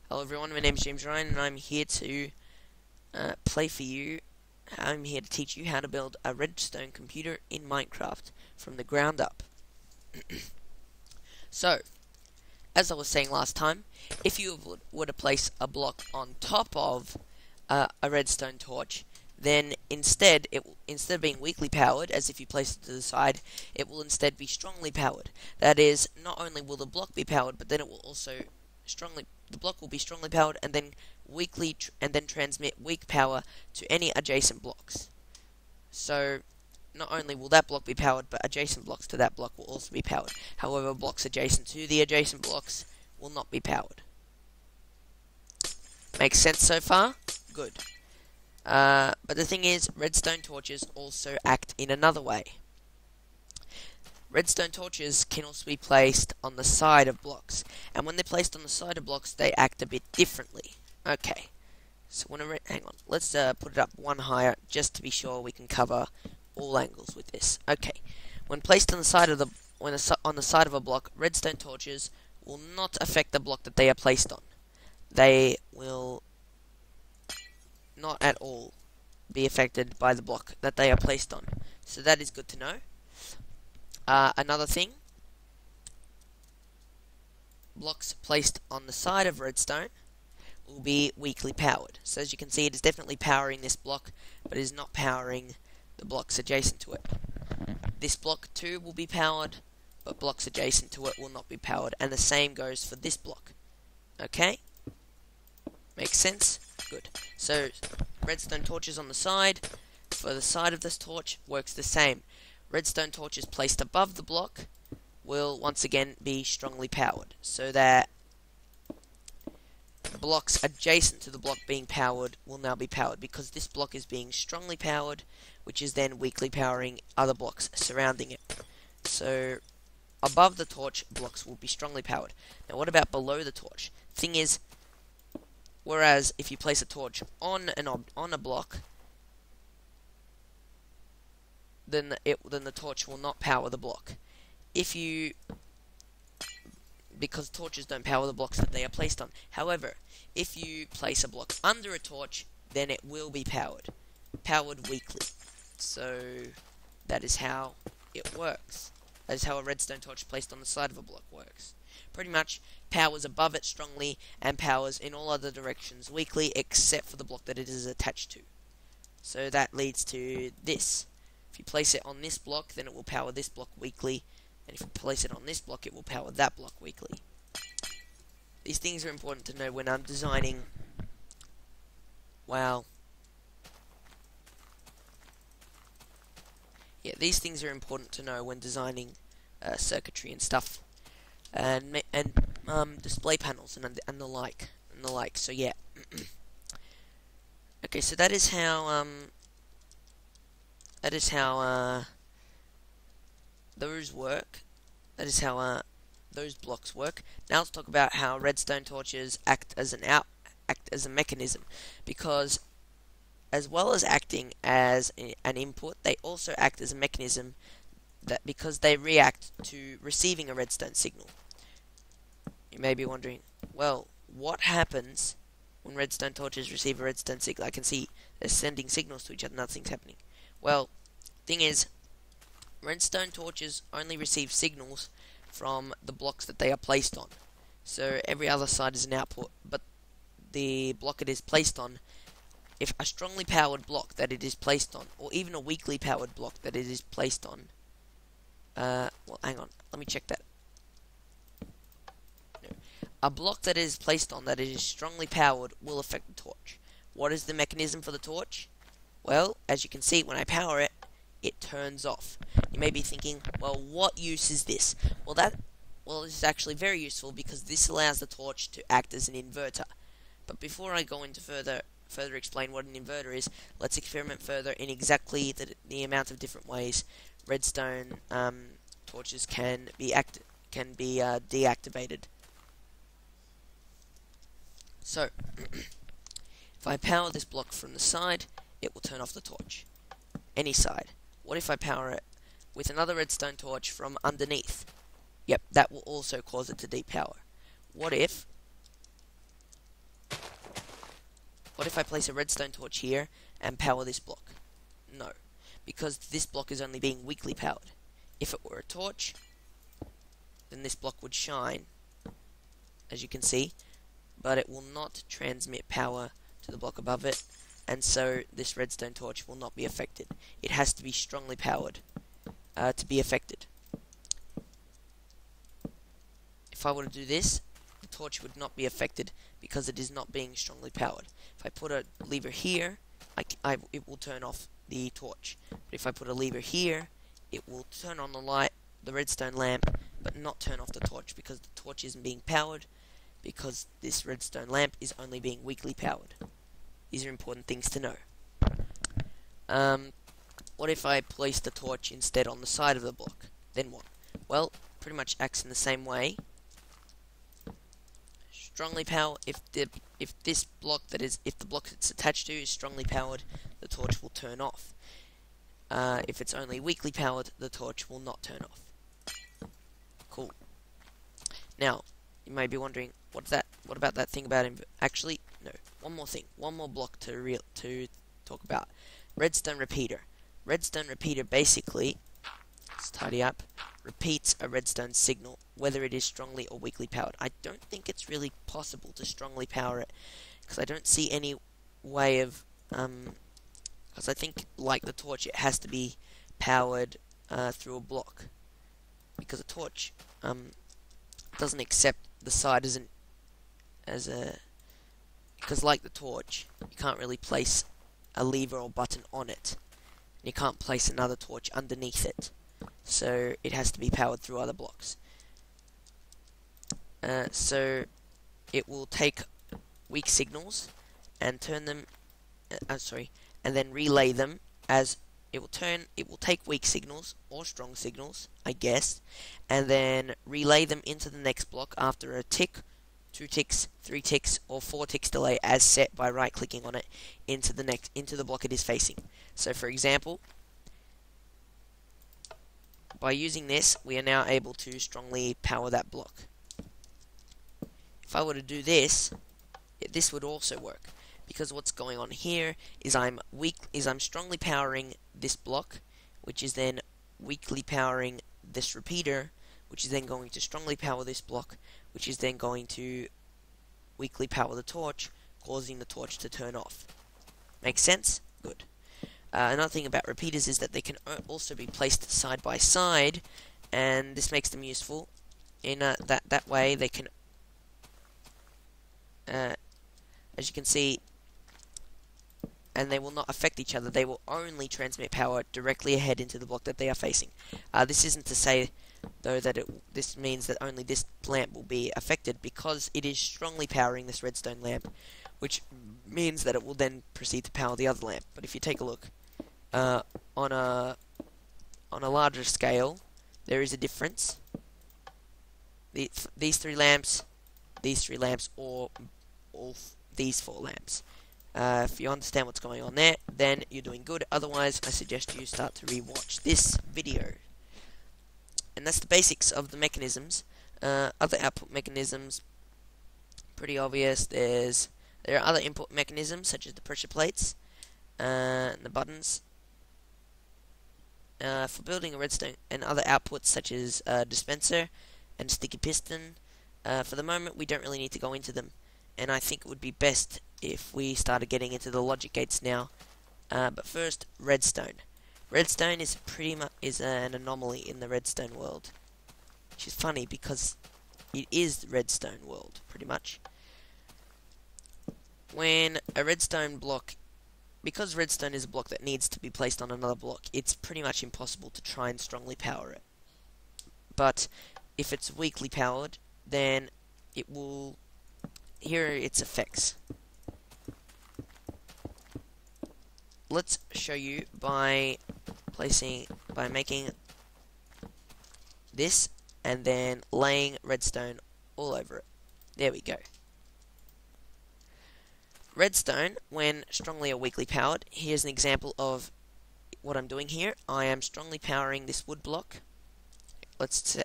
Hello everyone, my name is James Ryan and I'm here to play for you. I'm here to teach you how to build a redstone computer in Minecraft from the ground up. So, as I was saying last time, if you were to place a block on top of a redstone torch, then instead of being weakly powered, as if you place it to the side, it will instead be strongly powered. That is, not only will the block be powered, but then it will also the block will be strongly powered and then transmit weak power to any adjacent blocks. So not only will that block be powered, but adjacent blocks to that block will also be powered. However, blocks adjacent to the adjacent blocks will not be powered. Makes sense so far? Good. But the thing is, redstone torches also act in another way. Redstone torches can also be placed on the side of blocks, and when they're placed on the side of blocks, they act a bit differently. Okay, so hang on, let's put it up one higher, just to be sure we can cover all angles with this. Okay, when placed on the side of on the side of a block, redstone torches will not affect the block that they are placed on. They will not at all be affected by the block that they are placed on. So that is good to know. Another thing, blocks placed on the side of redstone will be weakly powered. So as you can see, it is definitely powering this block, but it is not powering the blocks adjacent to it. This block too will be powered, but blocks adjacent to it will not be powered, and the same goes for this block. Okay? Makes sense? Good. So, redstone torches on the side, for the side of this torch, works the same. Redstone torches placed above the block will once again be strongly powered, so that blocks adjacent to the block being powered will now be powered, because this block is being strongly powered, which is then weakly powering other blocks surrounding it. So, above the torch, blocks will be strongly powered. Now what about below the torch? Thing is, whereas if you place a torch on a block, then the torch will not power the block. Because torches don't power the blocks that they are placed on. However, if you place a block under a torch, then it will be powered weakly. So that is how it works. That is how a redstone torch placed on the side of a block works. Pretty much powers above it strongly and powers in all other directions weakly, except for the block that it is attached to. So that leads to this. If you place it on this block, then it will power this block weakly, and if you place it on this block, it will power that block weakly. These things are important to know when I'm designing, well, yeah, these things are important to know when designing circuitry and stuff, and display panels and the like. So yeah. Okay, so that is how those work. That is how those blocks work. Now let's talk about how redstone torches act as a mechanism, because as well as acting as an input, they also act as a mechanism because they react to receiving a redstone signal. You may be wondering, well, what happens when redstone torches receive a redstone signal? I can see they're sending signals to each other, nothing's happening. Well, thing is, redstone torches only receive signals from the blocks that they are placed on. So every other side is an output, but the block it is placed on, if a strongly powered block that it is placed on, or even a weakly powered block that it is placed on, well, hang on, let me check that. No. A block that is placed on that it is strongly powered will affect the torch. What is the mechanism for the torch? Well, as you can see, when I power it, it turns off. You may be thinking, well, what use is this? Well, this is actually very useful, because this allows the torch to act as an inverter. But before I go into further explain what an inverter is, let's experiment further in exactly the amount of different ways redstone torches can be deactivated. So, if I power this block from the side, it will turn off the torch. Any side. What if I power it with another redstone torch from underneath? Yep, that will also cause it to depower. What if What if I place a redstone torch here and power this block? No, because this block is only being weakly powered. If it were a torch, then this block would shine, as you can see, but it will not transmit power to the block above it, and so this redstone torch will not be affected. It has to be strongly powered to be affected. If I were to do this, the torch would not be affected because it is not being strongly powered. If I put a lever here, it will turn off the torch. But if I put a lever here, it will turn on the light, the redstone lamp, but not turn off the torch because the torch isn't being powered, because this redstone lamp is only being weakly powered. These are important things to know. What if I place the torch instead on the side of the block? Then what? Well, pretty much acts in the same way. Strongly power, if this block if the block it's attached to is strongly powered, the torch will turn off. If it's only weakly powered, the torch will not turn off. Cool. Now, you may be wondering, what about that thing about actually, no. One more thing, one more block to talk about. Redstone Repeater. Redstone Repeater basically, let's tidy up, repeats a redstone signal, whether it is strongly or weakly powered. I don't think it's really possible to strongly power it, because I don't see any way of, because I think, like the torch, it has to be powered through a block, because a torch doesn't accept the side because like the torch, you can't really place a lever or button on it, and you can't place another torch underneath it, so it has to be powered through other blocks. So it will take weak signals and turn them, and then relay them as it will take weak signals or strong signals, I guess, and then relay them into the next block after a tick, 2 ticks, 3 ticks, or 4 ticks delay as set by right-clicking on it into the block it is facing. So, for example, by using this, we are now able to strongly power that block. If I were to do this, this would also work, because what's going on here is I'm strongly powering this block, which is then weakly powering this repeater, which is then going to strongly power this block, which is then going to weakly power the torch, causing the torch to turn off. Makes sense? Good. Another thing about repeaters is that they can also be placed side by side, and this makes them useful. In that way, they can, as you can see, and they will not affect each other. They will only transmit power directly ahead into the block that they are facing. This isn't to say, though, that this means that only this lamp will be affected, because it is strongly powering this redstone lamp, which means that it will then proceed to power the other lamp. But if you take a look, on a larger scale, there is a difference. These three lamps, or all these 4 lamps. If you understand what's going on there, then you're doing good. Otherwise, I suggest you start to rewatch this video. And that's the basics of the mechanisms. Other output mechanisms, pretty obvious. There are other input mechanisms, such as the pressure plates and the buttons. For building a redstone, and other outputs such as dispenser and sticky piston. For the moment, we don't really need to go into them, and I think it would be best if we started getting into the logic gates now. But first, redstone. Redstone is an anomaly in the redstone world, which is funny because it is the redstone world, pretty much. When a redstone block, because redstone is a block that needs to be placed on another block, it's pretty much impossible to try and strongly power it. But if it's weakly powered, then it will. Here are its effects. Let's show you by making this and then laying redstone all over it. There we go. Redstone, when strongly or weakly powered, here's an example of what I'm doing here. I am strongly powering this wood block. Let's